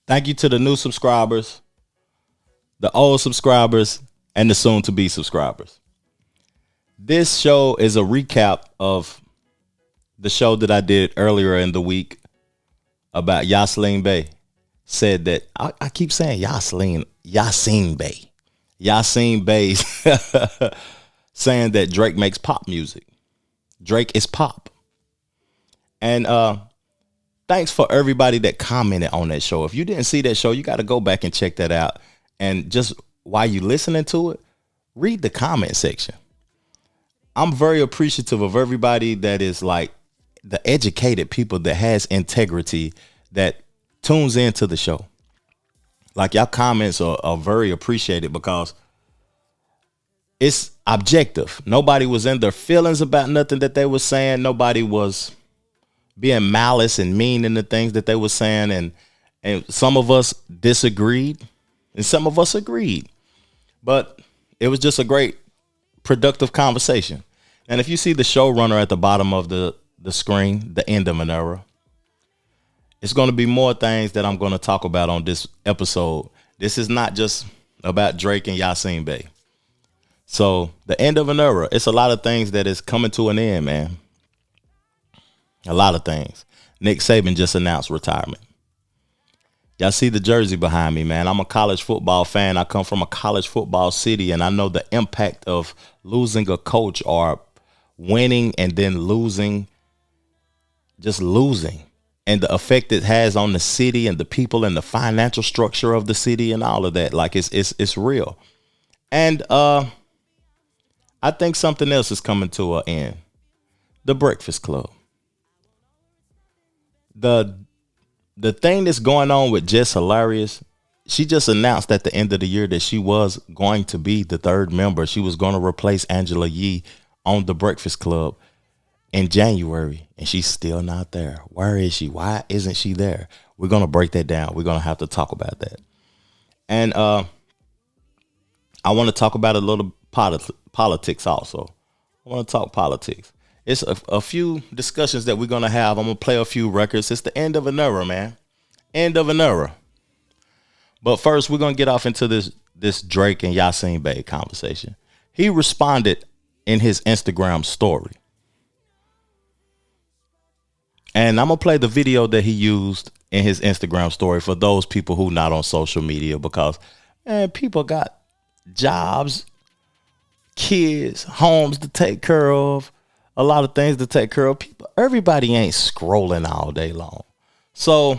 Thank you to the new subscribers, the old subscribers, and the soon to be subscribers. This show is a recap of the show that I did earlier in the week about Yasiin Bey. Said that I keep saying Yasiin Bey. Yasiin Bey saying that Drake makes pop music. Drake is pop. And thanks for everybody that commented on that show. If you didn't see that show, you got to go back and check that out. And just while you listening to it, read the comment section. I'm very appreciative of everybody that is like the educated people that has integrity that tunes into the show. Like, y'all comments are very appreciated because it's objective. Nobody was in their feelings about nothing that they were saying. Nobody was being malice and mean in the things that they were saying. And some of us disagreed and some of us agreed. But it was just a great, productive conversation. And if you see the showrunner at the bottom of the screen, the end of an era, it's going to be more things that I'm going to talk about on this episode. This is not just about Drake and Yasiin Bey. So the end of an era, it's a lot of things that is coming to an end, man. A lot of things. Nick Saban just announced retirement. Y'all see the jersey behind me, man. I'm a college football fan. I come from a college football city, and I know the impact of losing a coach or winning and then losing, just losing, and the effect it has on the city and the people and the financial structure of the city and all of that. Like, it's real. And I think something else is coming to an end. The Breakfast Club. The thing that's going on with Jess Hilarious, she just announced at the end of the year that she was going to be the third member. She was going to replace Angela Yee on The Breakfast Club in January, and she's still not there. Where is she? Why isn't she there? We're going to break that down. We're going to have to talk about that. And I want to talk about a little politics also. I want to talk politics. It's a few discussions that we're going to have. I'm going to play a few records. It's the end of an era, man. End of an era. But first, we're going to get off into this Drake and Yasiin Bey conversation. He responded in his Instagram story. And I'm going to play the video that he used in his Instagram story for those people who not on social media because, man, people got jobs, kids, homes to take care of, a lot of things to take care of. People, everybody ain't scrolling all day long. So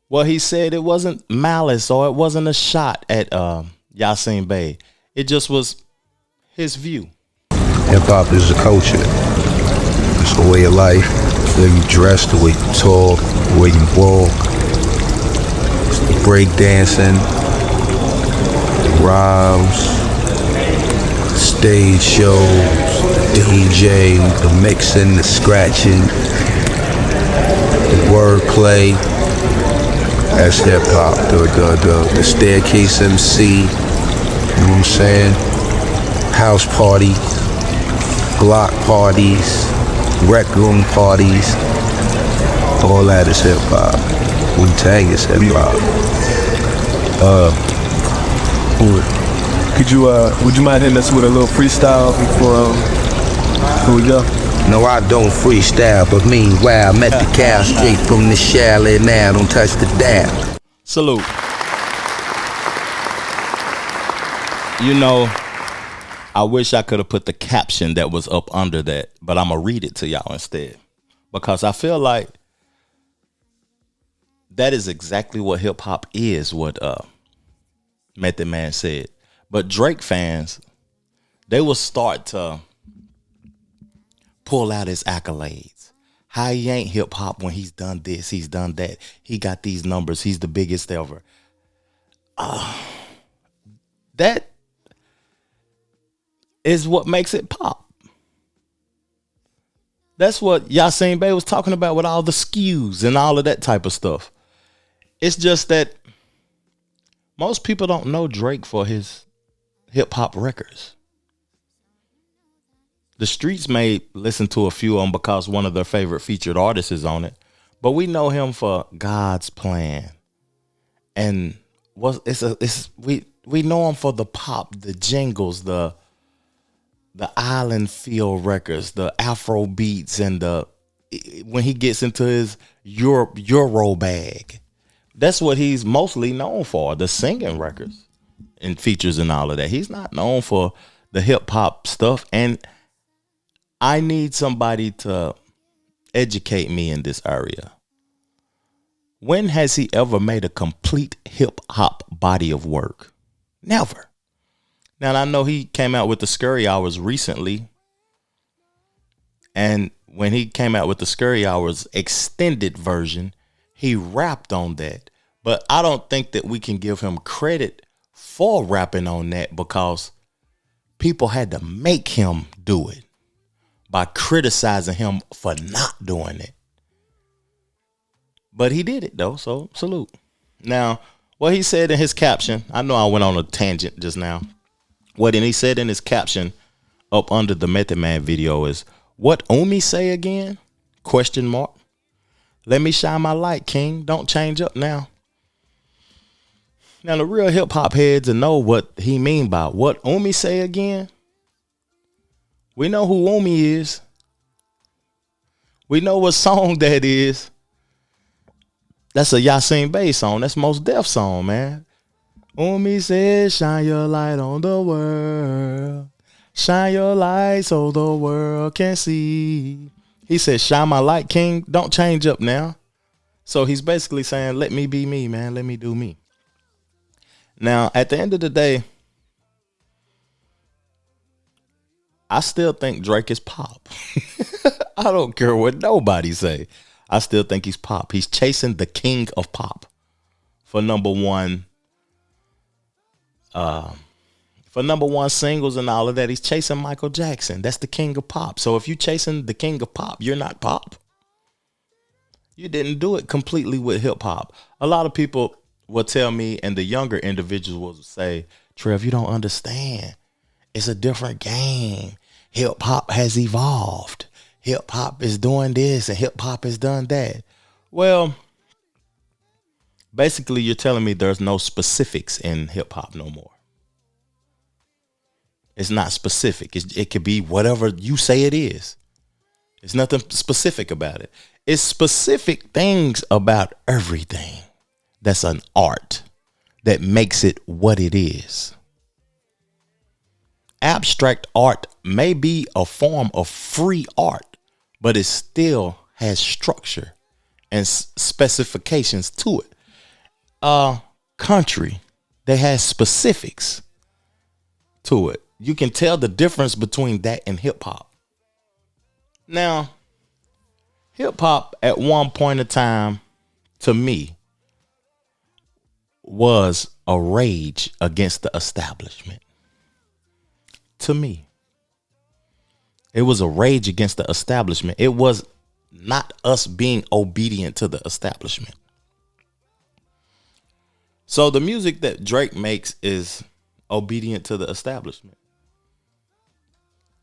what he said, it wasn't malice or it wasn't a shot at Yasiin Bey. It just was his view. Hip hop is a culture. It's a way of life. The way you dress, the way you talk, the way you walk. It's the break dancing, the rhymes, the stage shows, the DJ, the mixing, the scratching, the wordplay. That's hip hop. The staircase MC. You know what I'm saying? House parties, block parties, rec room parties. All that is hip hop. Wu-Tang is hip hop. Would you mind hitting us with a little freestyle before we go? No, I don't freestyle, but meanwhile, met the cow straight from the chalet now. Don't touch the dial. Salute. You know, I wish I could have put the caption that was up under that, but I'm going to read it to y'all instead. Because I feel like that is exactly what hip hop is, what Method Man said. But Drake fans, they will start to pull out his accolades. How he ain't hip hop when he's done this, he's done that. He got these numbers, he's the biggest ever. That is what makes it pop. That's what Yasiin Bey was talking about with all the skews and all of that type of stuff. It's just that most people don't know Drake for his hip hop records. The streets may listen to a few of them because one of their favorite featured artists is on it, but we know him for God's Plan, And we know him for the pop, the jingles, the island feel records, the Afro beats, and when he gets into his Euro bag. That's what he's mostly known for, the singing records and features and all of that. He's not known for the hip hop stuff. And I need somebody to educate me in this area. When has he ever made a complete hip hop body of work? Never. Now, I know he came out with the Scurry Hours recently. And when he came out with the Scurry Hours extended version, he rapped on that. But I don't think that we can give him credit for rapping on that because people had to make him do it by criticizing him for not doing it. But he did it though, so salute. Now, what he said in his caption, I know I went on a tangent just now. What he said in his caption up under the Method Man video is, "What Umi say again? Question mark. Let me shine my light, King. Don't change up now." Now, the real hip hop heads will know what he mean by what Umi say again. We know who Umi is. We know what song that is. That's a Yasiin Bey song. That's Mos Def song, man. Umi says, shine your light on the world. Shine your light so the world can see. He said, shine my light, King. Don't change up now. So he's basically saying, let me be me, man. Let me do me. Now, at the end of the day, I still think Drake is pop. I don't care what nobody say. I still think he's pop. He's chasing the king of pop for number one singles and all of that. He's chasing Michael Jackson. That's the king of pop. So if you're chasing the king of pop, you're not pop. You didn't do it completely with hip hop. A lot of people will tell me, and the younger individuals will say, Trev, you don't understand. It's a different game. Hip hop has evolved. Hip hop is doing this and hip hop has done that. Well, basically you're telling me there's no specifics in hip hop no more. It's not specific. It could be whatever you say it is. There's nothing specific about it. It's specific things about everything. That's an art that makes it what it is. Abstract art may be a form of free art, but it still has structure and specifications to it. Country, they has specifics to it. You can tell the difference between that and hip hop. Now, hip hop at one point in time, to me, was a rage against the establishment. To me, it was a rage against the establishment. It was not us being obedient to the establishment. So the music that Drake makes is obedient to the establishment.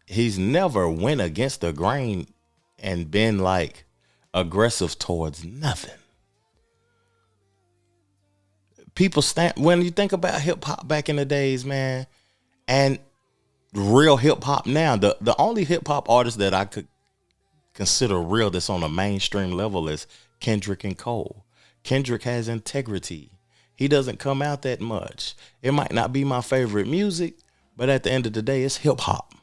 He's never went against the grain and been like aggressive towards nothing. People stand, when you think about hip hop back in the days, man, and real hip hop now, the only hip hop artist that I could consider real that's on a mainstream level is Kendrick and Cole. Kendrick has integrity. He doesn't come out that much. It might not be my favorite music, but at the end of the day, it's hip hop.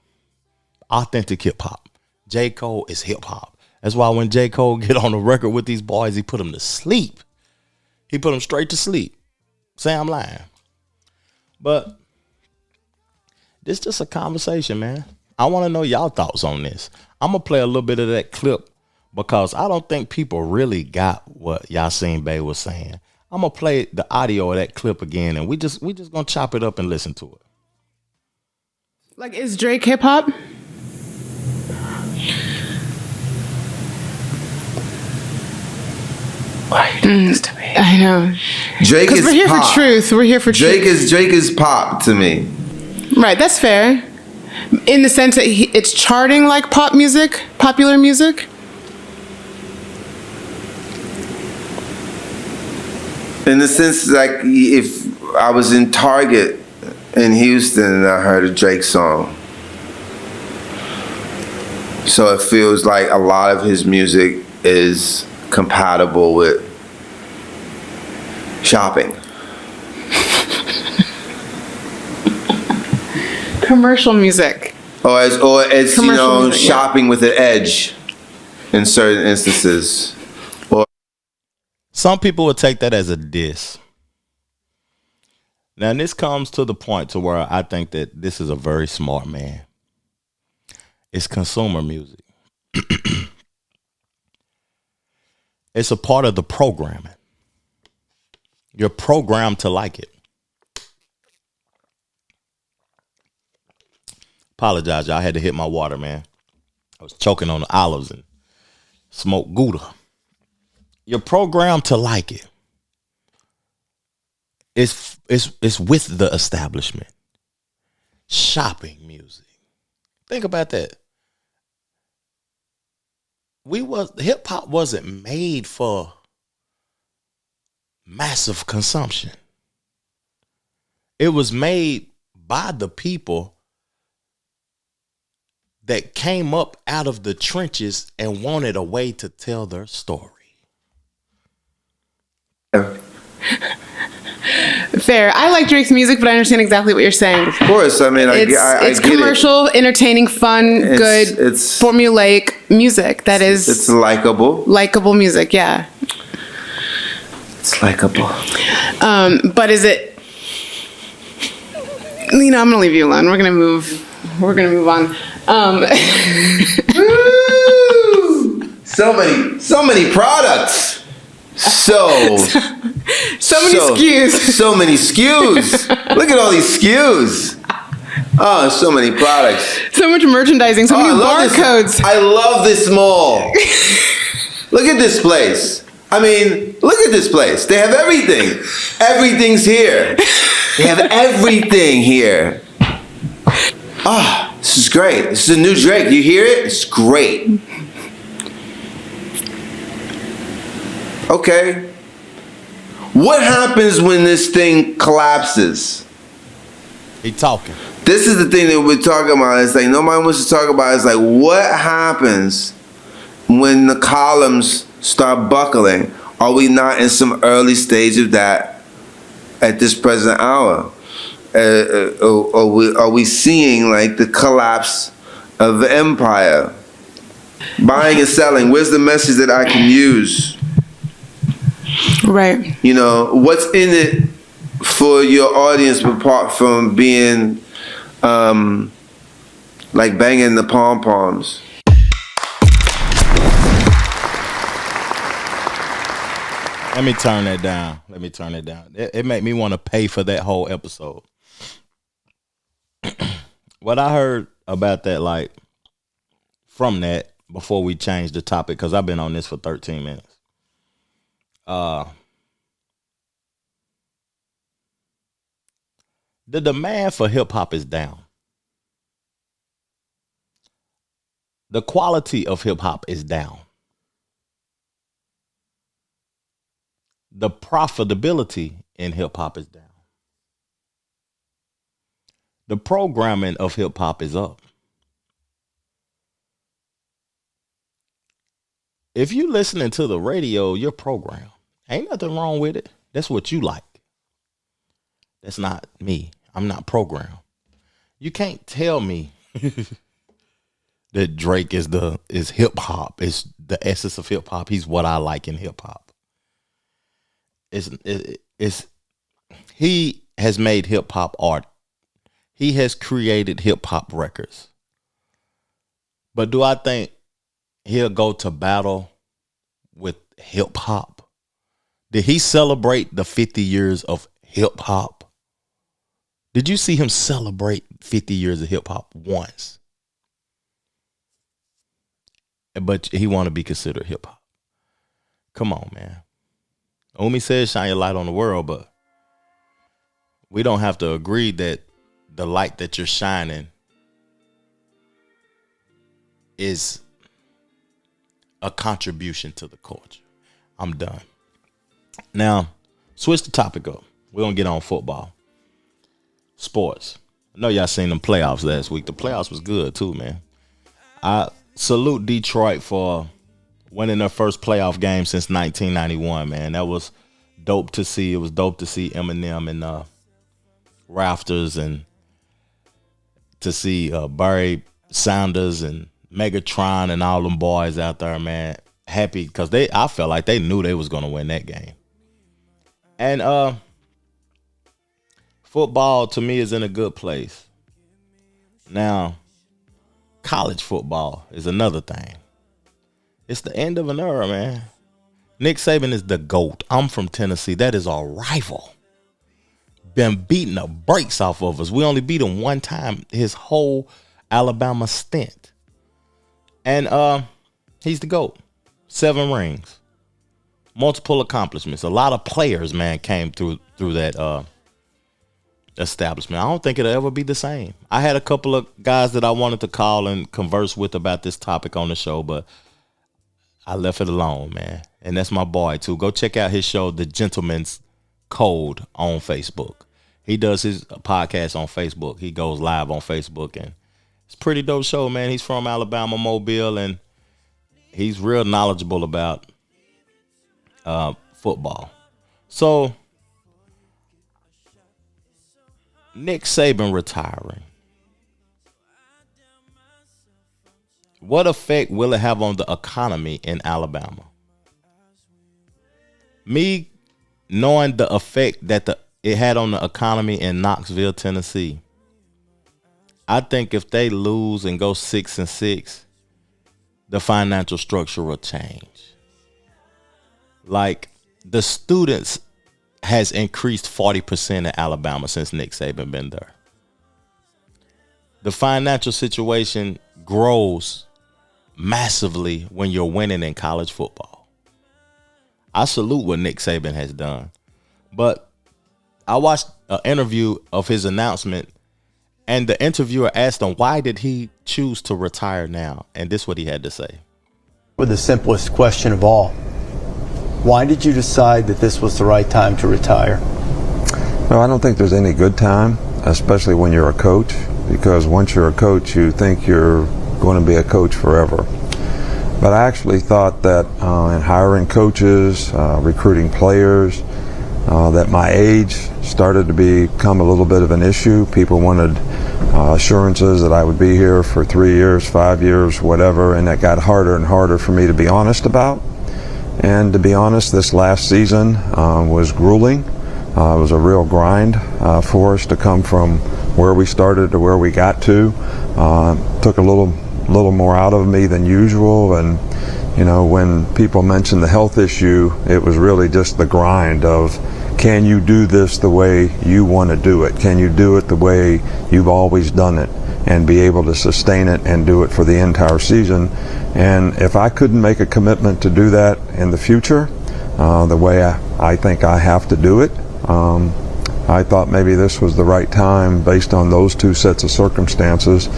Authentic hip hop. J. Cole is hip hop. That's why when J. Cole get on the record with these boys, he put them to sleep. He put them straight to sleep. Say I'm lying. But this is just a conversation, man. I want to know y'all thoughts on this. I'm going to play a little bit of that clip because I don't think people really got what Yasiin Bey was saying. I'm going to play the audio of that clip again, and we just going to chop it up and listen to it. Like, is Drake hip hop? Why are you doing this to me? I know. Drake is we're here pop. for truth. We're here for Drake truth. Drake is pop to me. Right, that's fair. In the sense that it's charting like pop music, popular music. In the sense, like, if I was in Target in Houston and I heard a Drake song, so it feels like a lot of his music is compatible with shopping. Commercial music. Or it's Commercial music, yeah. shopping with an edge in certain instances. Or Some people would take that as a diss. Now, this comes to the point to where I think that this is a very smart man. It's consumer music. It's a part of the programming. You're programmed to like it. Apologize, y'all. I had to hit my water, man. I was choking on the olives and smoked Gouda. You're programmed to like it. It's with the establishment. Shopping music. Think about that. Hip hop wasn't made for massive consumption. It was made by the people that came up out of the trenches and wanted a way to tell their story. Fair. I like Drake's music, but I understand exactly what you're saying. of course, I mean, It's I get commercial, entertaining, fun, good, it's formulaic music. it's likable. Likable music, yeah. It's likable. But is it? I'm gonna leave you alone. We're gonna move on. So many products. So many SKUs. So many SKUs. Look at all these SKUs. Oh, so many products. So much merchandising. So many barcodes. I love this mall. Look at this place. I mean, look at this place. They have everything. Everything's here. They have everything here. Ah, this is great. This is a new Drake. You hear it? It's great. Okay. What happens when this thing collapses? He talking. This is the thing that we're talking about. It's like nobody wants to talk about. It's like, what happens when the columns start buckling? Are we not in some early stage of that at this present hour? Are we seeing like the collapse of the empire? Buying and selling. Where's the message that I can use? Right. What's in it for your audience apart from being like banging the pom-poms? Let me turn that down. It made me want to pay for that whole episode. What I heard about that, like, from that, before we change the topic, because I've been on this for 13 minutes. The demand for hip hop is down. The quality of hip hop is down. The profitability in hip hop is down. The programming of hip hop is up. If you listening to the radio, you're programmed. Ain't nothing wrong with it. That's what you like. That's not me. I'm not programmed. You can't tell me that Drake is hip hop. It's the essence of hip hop. He's what I like in hip hop. He has made hip hop art. He has created hip hop records. But do I think he'll go to battle with hip hop? Did he celebrate the 50 years of hip hop? Did you see him celebrate 50 years of hip hop once? But he want to be considered hip hop. Come on, man. Omi says shine your light on the world, but we don't have to agree that the light that you're shining is a contribution to the culture. I'm done. Now, Switch the topic up. We're going to get on football. Sports. I know y'all seen them playoffs last week. The playoffs was good too, man. I salute Detroit for winning their first playoff game since 1991, man. That was dope to see. It was dope to see Eminem and rafters, and to see Barry Sanders and Megatron and all them boys out there, man. Happy because I felt like they knew they was going to win that game. And football to me is in a good place. Now, college football is another thing. It's the end of an era, man. Nick Saban is the GOAT. I'm from Tennessee. That is our rival. Been beating the brakes off of us. We only beat him one time his whole Alabama stint. And he's the GOAT. 7 rings. Multiple accomplishments. A lot of players, man, came through that establishment. I don't think it'll ever be the same. I had a couple of guys that I wanted to call and converse with about this topic on the show, but I left it alone, man. And that's my boy, too. Go check out his show, The Gentleman's Code, on Facebook. He does his podcast on Facebook. He goes live on Facebook, and it's a pretty dope show, man. He's from Alabama, Mobile, and he's real knowledgeable about football. So, Nick Saban retiring. What effect will it have on the economy in Alabama? Me knowing the effect that it had on the economy in Knoxville, Tennessee, I think if they lose and go 6-6, the financial structure will change. Like, the students has increased 40% in Alabama since Nick Saban been there. The financial situation grows massively when you're winning in college football. I salute what Nick Saban has done. But I watched an interview of his announcement, and the interviewer asked him, why did he choose to retire now? And this is what he had to say. For the simplest question of all, why did you decide that this was the right time to retire? No, I don't think there's any good time, especially when you're a coach, because once you're a coach, you think you're going to be a coach forever. But I actually thought that in hiring coaches, recruiting players, that my age started to become a little bit of an issue. People wanted assurances that I would be here for 3 years, 5 years, whatever, and that got harder and harder for me to be honest about. And to be honest, this last season was grueling. It was a real grind for us to come from where we started to where we got to. Took a little more out of me than usual, and you know, when people mentioned the health issue, it was really just the grind of, can you do this the way you want to do it? Can you do it the way you've always done it and be able to sustain it and do it for the entire season? And if I couldn't make a commitment to do that in the future, the way I think I have to do it, I thought maybe this was the right time based on those two sets of circumstances.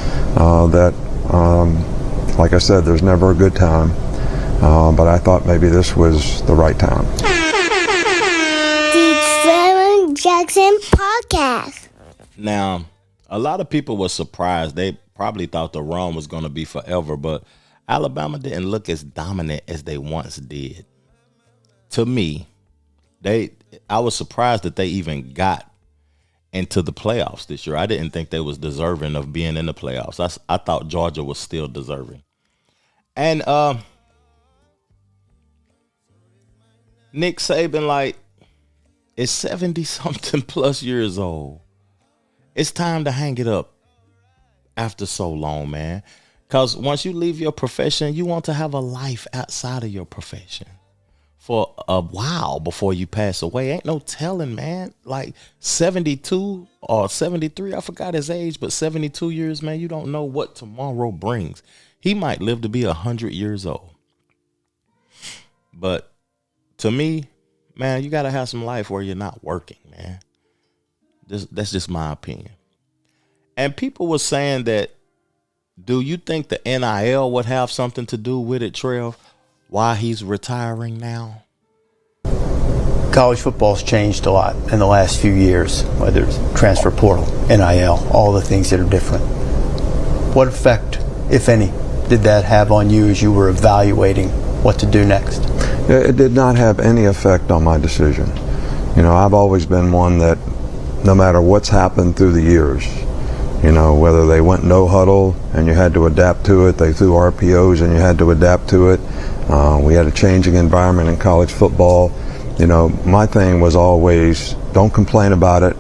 Like I said, there's never a good time, but I thought maybe this was the right time. The Jackson Podcast. Now, a lot of people were surprised. They probably thought the run was going to be forever, but Alabama didn't look as dominant as they once did. To me, I was surprised that they even got into the playoffs this year. I didn't think they was deserving of being in the playoffs. I thought Georgia was still deserving. And Nick Saban, like, is 70-something plus years old. It's time to hang it up after so long, man. Because once you leave your profession, you want to have a life outside of your profession for a while before you pass away. Ain't no telling, man. Like 72 or 73, I forgot his age, but 72 years, man, you don't know what tomorrow brings. He might live to be 100 years old. But to me, man, you got to have some life where you're not working, man. That's just my opinion. And people were saying that, do you think the NIL would have something to do with it, Trev? Why he's retiring now? College football's changed a lot in the last few years, whether it's transfer portal, NIL, all the things that are different. What effect, if any, did that have on you as you were evaluating what to do next? It did not have any effect on my decision. You know, I've always been one that no matter what's happened through the years, you know, whether they went no huddle and you had to adapt to it, they threw RPOs and you had to adapt to it. We had a changing environment in college football. You know, my thing was always don't complain about it.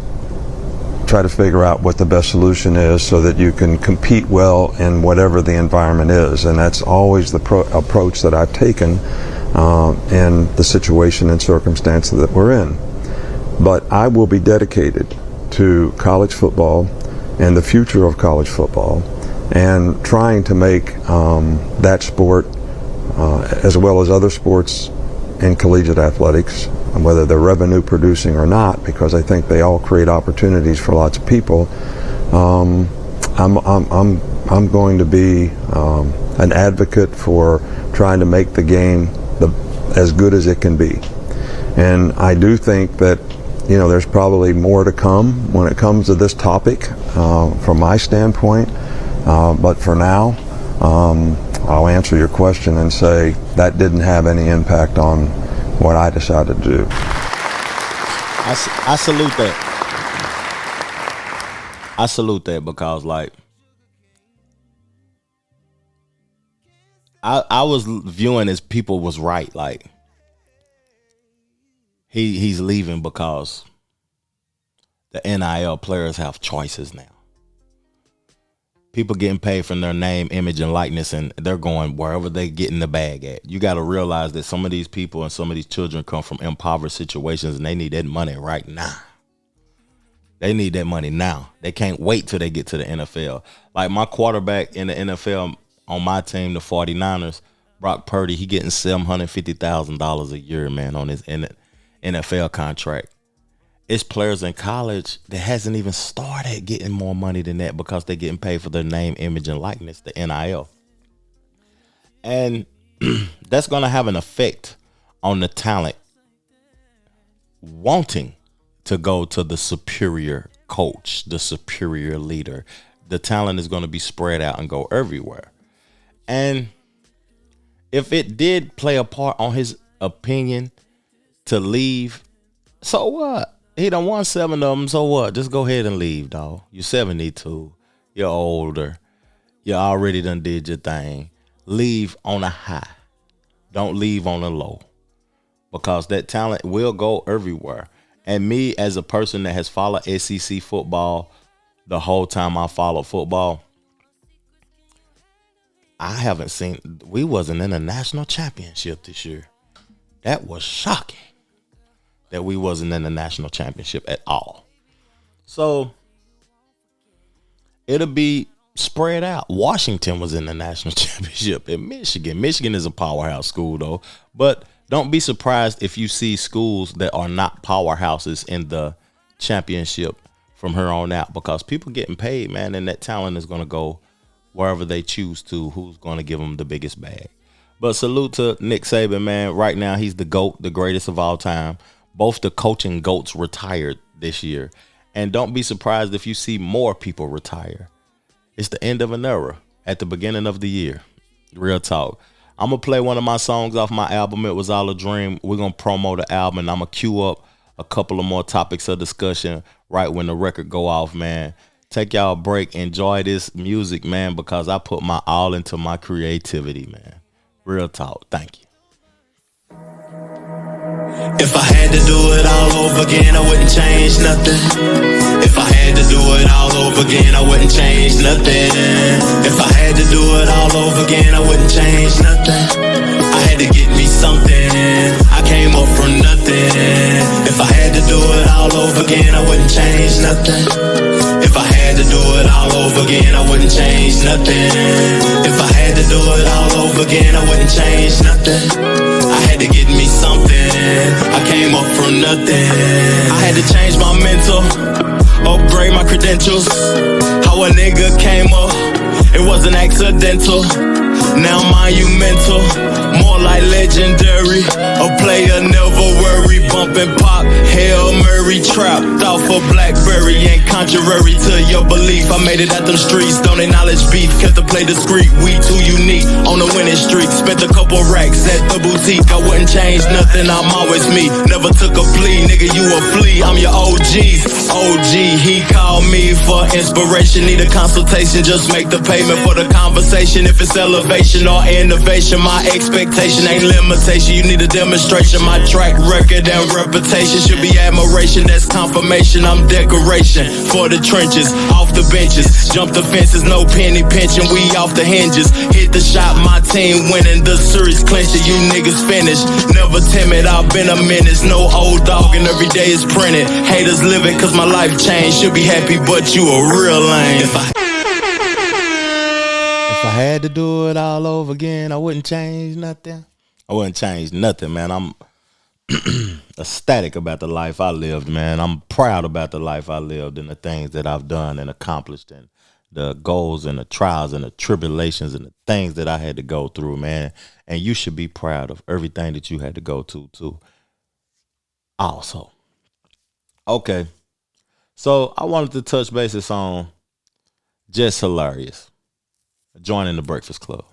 Try to figure out what the best solution is so that you can compete well in whatever the environment is. And that's always the approach that I've taken in the situation and circumstances that we're in. But I will be dedicated to college football and the future of college football and trying to make that sport as well as other sports in collegiate athletics, whether they're revenue producing or not, because I think they all create opportunities for lots of people. I'm going to be an advocate for trying to make the game as good as it can be. And I do think that, you know, there's probably more to come when it comes to this topic from my standpoint. But for now, I'll answer your question and say that didn't have any impact on what I decided to do. I salute that. I salute that because, like, I was viewing as people was right. Like, he's leaving because the NIL players have choices now. People getting paid from their name, image, and likeness, and they're going wherever they getting the bag at. You got to realize that some of these people and some of these children come from impoverished situations, and they need that money right now. They need that money now. They can't wait till they get to the NFL. Like my quarterback in the NFL on my team, the 49ers, Brock Purdy, he getting $750,000 a year, man, on his NFL contract. It's players in college that hasn't even started getting more money than that because they're getting paid for their name, image, and likeness, the NIL. And that's going to have an effect on the talent wanting to go to the superior coach, the superior leader. The talent is going to be spread out and go everywhere. And if it did play a part on his opinion to leave, so what? He done won 7 of them, so what? Just go ahead and leave, dog. You're 72. You're older. You already done did your thing. Leave on a high. Don't leave on a low. Because that talent will go everywhere. And me, as a person that has followed SEC football the whole time I followed football, I haven't seen, we wasn't in a national championship this year. That was shocking. That we wasn't in the national championship at all. So it'll be spread out. Washington was in the national championship at Michigan. Michigan is a powerhouse school though, but don't be surprised if you see schools that are not powerhouses in the championship from here on out, because people getting paid, man, and that talent is going to go wherever they choose to, who's going to give them the biggest bag. But salute to Nick Saban, man. Right now he's the GOAT, the greatest of all time. Both the coaching GOATs retired this year. And don't be surprised if you see more people retire. It's the end of an era at the beginning of the year. Real talk. I'm going to play one of my songs off my album, It Was All a Dream. We're going to promo the album, and I'm going to queue up a couple of more topics of discussion right when the record go off, man. Take y'all a break. Enjoy this music, man, because I put my all into my creativity, man. Real talk. Thank you. If I had to do it all over again, I wouldn't change nothing. If I had to do it all over again, I wouldn't change nothing. If I had to do it all over again, I wouldn't change nothing. I had to get me something. I came up from nothing. If I had to do it all over again, I wouldn't change nothing. If I had to do it all over again, I wouldn't change nothing. If I had to do it all over again, I wouldn't change nothing. I had to get me something. I came up from nothing. I had to change my mental, upgrade my credentials. How a nigga came up, it wasn't accidental. now monumental, more like legendary. A player never worry, bumping pop, Hail Murray, trapped off a Blackberry. Ain't contrary to your belief, I made it out them streets, don't acknowledge beef, kept the play discreet, we too unique, on the winning streak, spent a couple racks at the boutique, I wouldn't change nothing, I'm always me, never took a plea, nigga you a flea, I'm your OG's OG, he called me for inspiration, need a consultation, just make the payment for the conversation, if it's elevation or innovation, my expectation ain't limitation, you need a demonstration, my track record and reputation should be admiration, that's confirmation, I'm decoration for the trenches, off the benches, jump the fences, no penny pinching, we off the hinges, hit the shot, my team winning, the series clinching, you niggas finished, never timid, I've been a menace, no old dog and every day is printed, haters living cause my life changed, should be happy but you a real lame. If I had to do it all over again, I wouldn't change nothing. I wouldn't change nothing, man. I'm ecstatic about the life I lived, man. I'm proud about the life I lived and the things that I've done and accomplished and the goals and the trials and the tribulations and the things that I had to go through, man. And you should be proud of everything that you had to go to too. Also. Okay. So I wanted to touch bases on Just Hilarious joining the Breakfast Club.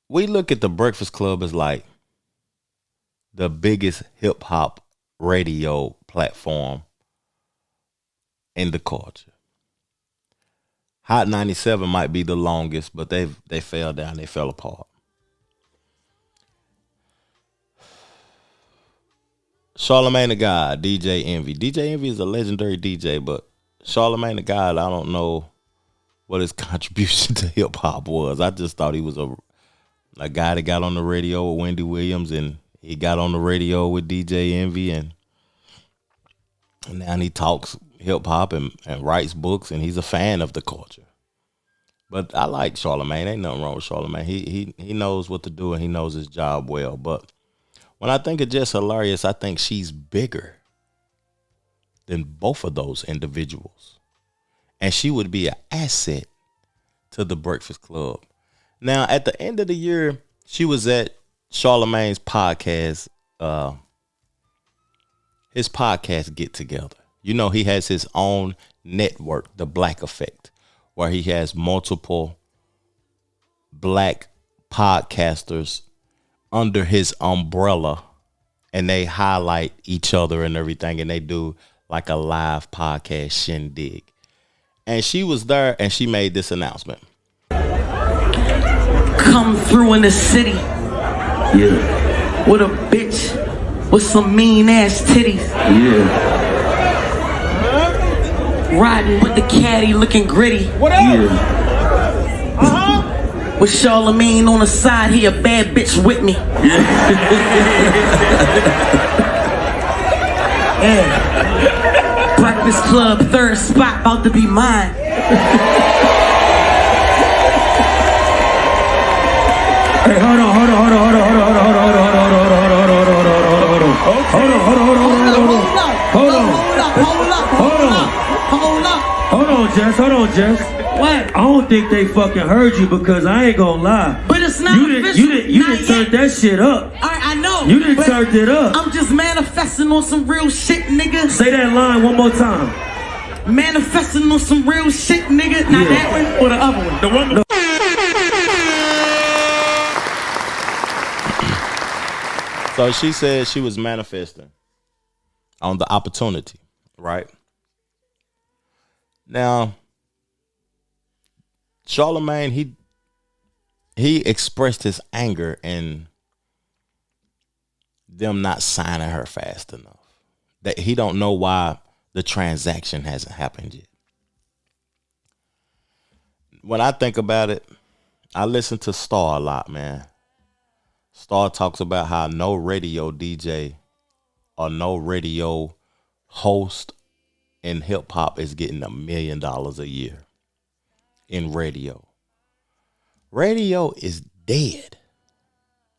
We look at the Breakfast Club as like the biggest hip hop radio platform in the culture. Hot 97 might be the longest, but they fell down, they fell apart. Charlamagne the God, DJ Envy. DJ Envy is a legendary DJ, but Charlamagne the God, I don't know what his contribution to hip hop was. I just thought he was a guy that got on the radio with Wendy Williams, and he got on the radio with DJ Envy, and now he talks hip hop and writes books, and he's a fan of the culture. But I like Charlamagne. Ain't nothing wrong with Charlamagne. He knows what to do, and he knows his job well. But when I think of Just Hilarious, I think she's bigger than both of those individuals. And she would be an asset to the Breakfast Club. Now, at the end of the year, she was at Charlamagne's podcast, his podcast Get Together. You know, he has his own network, The Black Effect, where he has multiple black podcasters under his umbrella, and they highlight each other and everything, and they do like a live podcast shindig. And she was there, and she made this announcement. Come through in the city. Yeah. With a bitch with some mean ass titties. Yeah. Riding with the caddy looking gritty. What up? Yeah. With Charlamagne on the side, he a bad bitch with me. Yeah. Breakfast Club, third spot, about to be mine. Hey, hold on. Hold on, Jess. What? I don't think they fucking heard you, because I ain't gonna lie. But it's not official. You didn't turn that shit up. Alright, I know. You didn't turn it up. I'm just manifesting on some real shit, nigga. Say that line one more time. Manifesting on some real shit, nigga. Not that one or the other one. The one. So she said she was manifesting on the opportunity, right? Now, Charlamagne, he expressed his anger in them not signing her fast enough. That he don't know why the transaction hasn't happened yet. When I think about it, I listen to Star a lot, man. Star talks about how no radio DJ or no radio host in hip hop is getting $1 million a year in radio. Radio is dead.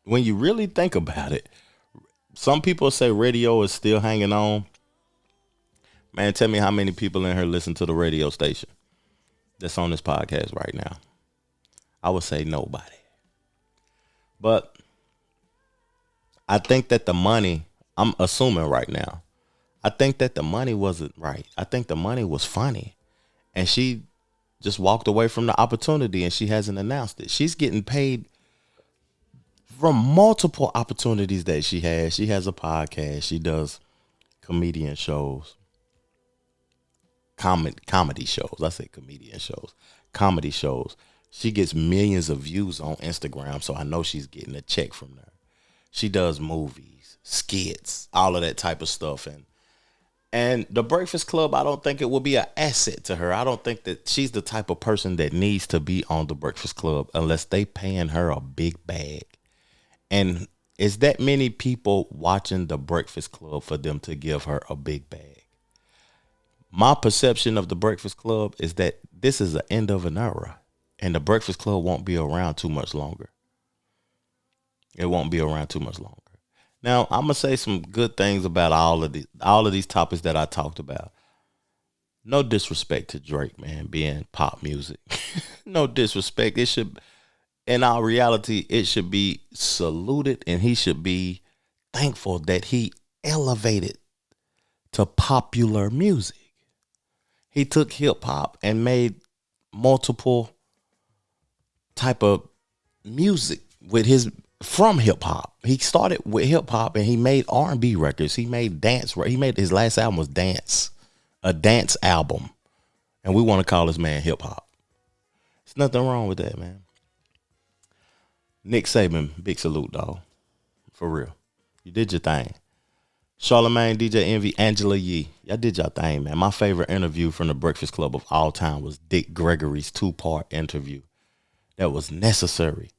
When you really think about it, some people say radio is still hanging on. Man, tell me how many people in here listen to the radio station that's on this podcast right now. I would say nobody. But I think that the money, I'm assuming right now, I think that the money wasn't right. I think the money was funny. And she just walked away from the opportunity and she hasn't announced it. She's getting paid from multiple opportunities that she has. She has a podcast. She does comedian shows. Comedy shows. I say comedian shows. Comedy shows. She gets millions of views on Instagram, so I know she's getting a check from there. She does movies, skits, all of that type of stuff. And the Breakfast Club, I don't think it will be an asset to her. I don't think that she's the type of person that needs to be on the Breakfast Club unless they paying her a big bag. And is that many people watching the Breakfast Club for them to give her a big bag? My perception of the Breakfast Club is that this is the end of an era, and the Breakfast Club won't be around too much longer. It won't be around too much longer. Now, I'm gonna say some good things about all of these topics that I talked about. No disrespect to Drake, man, being pop music. No disrespect. It should, in our reality, it should be saluted, and he should be thankful that he elevated to popular music. He took hip hop and made multiple type of music from hip hop. He started with hip hop and he made R&B records. He made dance. He made his last album was Dance, a dance album, and we want to call this man hip hop. There's nothing wrong with that, man. Nick Saban, big salute, dog. For real, you did your thing. Charlamagne, DJ Envy, Angela Yee. Y'all did y'all thing, man. My favorite interview from the Breakfast Club of all time was Dick Gregory's 2-part interview. That was necessary.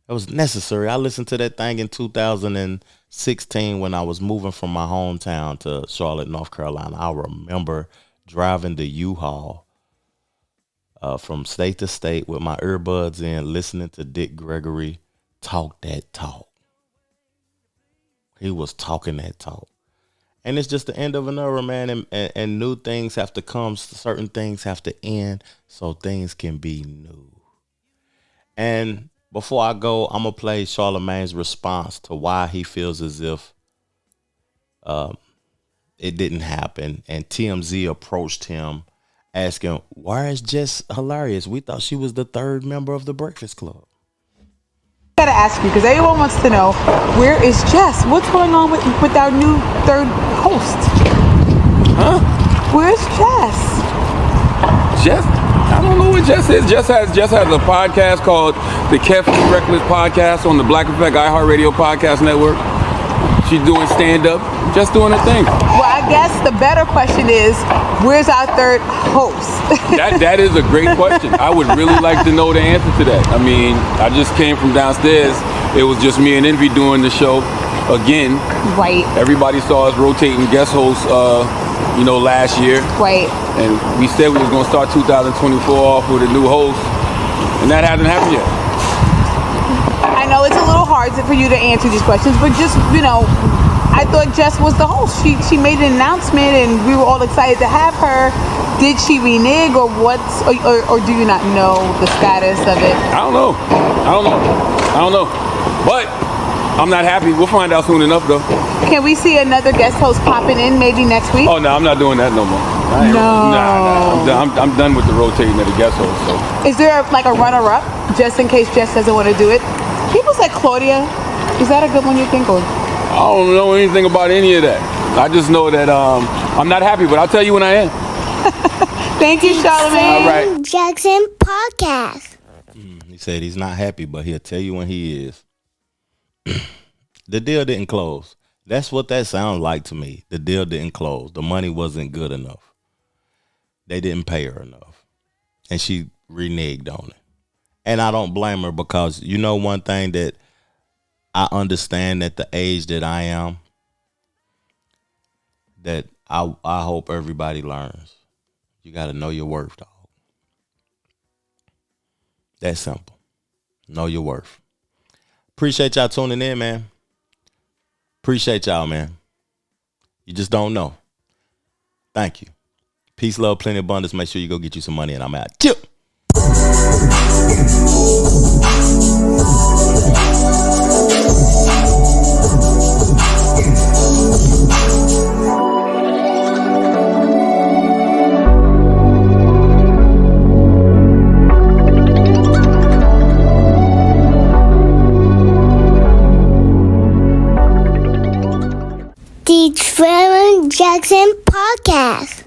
That was necessary. I listened to that thing in 2016 when I was moving from my hometown to Charlotte, North Carolina. I remember driving the U-Haul from state to state with my earbuds in, listening to Dick Gregory talk that talk. He was talking that talk. And it's just the end of an era, man. And new things have to come. Certain things have to end so things can be new. And before I go, I'm going to play Charlamagne's response to why he feels as if it didn't happen. And TMZ approached him asking, why is Jess hilarious? We thought she was the third member of the Breakfast Club. I gotta ask you, because everyone wants to know, where is Jess? What's going on with our new third host? Huh? Where's Jess? Jess? I don't know what Jess is. Jess has a podcast called the Carefully Reckless Podcast on the Black Effect iHeartRadio Podcast Network. She's doing stand-up, just doing her thing. Well, I guess the better question is, where's our third host? That is a great question. I would really like to know the answer to that. I mean, I just came from downstairs. It was just me and Envy doing the show again. Right. Everybody saw us rotating guest hosts, last year. Right. And we said we was going to start 2024 off with a new host, and that hasn't happened yet. I know it's a little hard for you to answer these questions, but just, I thought Jess was the host. She made an announcement and we were all excited to have her. Did she renege or do you not know the status of it? I don't know. But I'm not happy. We'll find out soon enough, though. Can we see another guest host popping in maybe next week? Oh, no, I'm not doing that no more. I'm done with the rotating of the guest host. So. Is there a runner-up just in case Jess doesn't want to do it? People say Claudia. Is that a good one you think? Or? I don't know anything about any of that. I just know that I'm not happy, but I'll tell you when I am. Thank you, Charlamagne. All right. Jackson Podcast. He said he's not happy, but he'll tell you when he is. The deal didn't close. That's what that sounds like to me. The deal didn't close. The money wasn't good enough. They didn't pay her enough. And she reneged on it. And I don't blame her because one thing that I understand at the age that I am, that I hope everybody learns. You got to know your worth, dog. That's simple. Know your worth. Appreciate y'all tuning in, man. Appreciate y'all, man. You just don't know. Thank you. Peace, love, plenty, abundance. Make sure you go get you some money and I'm out. Chill. The Trevor Jackson Podcast.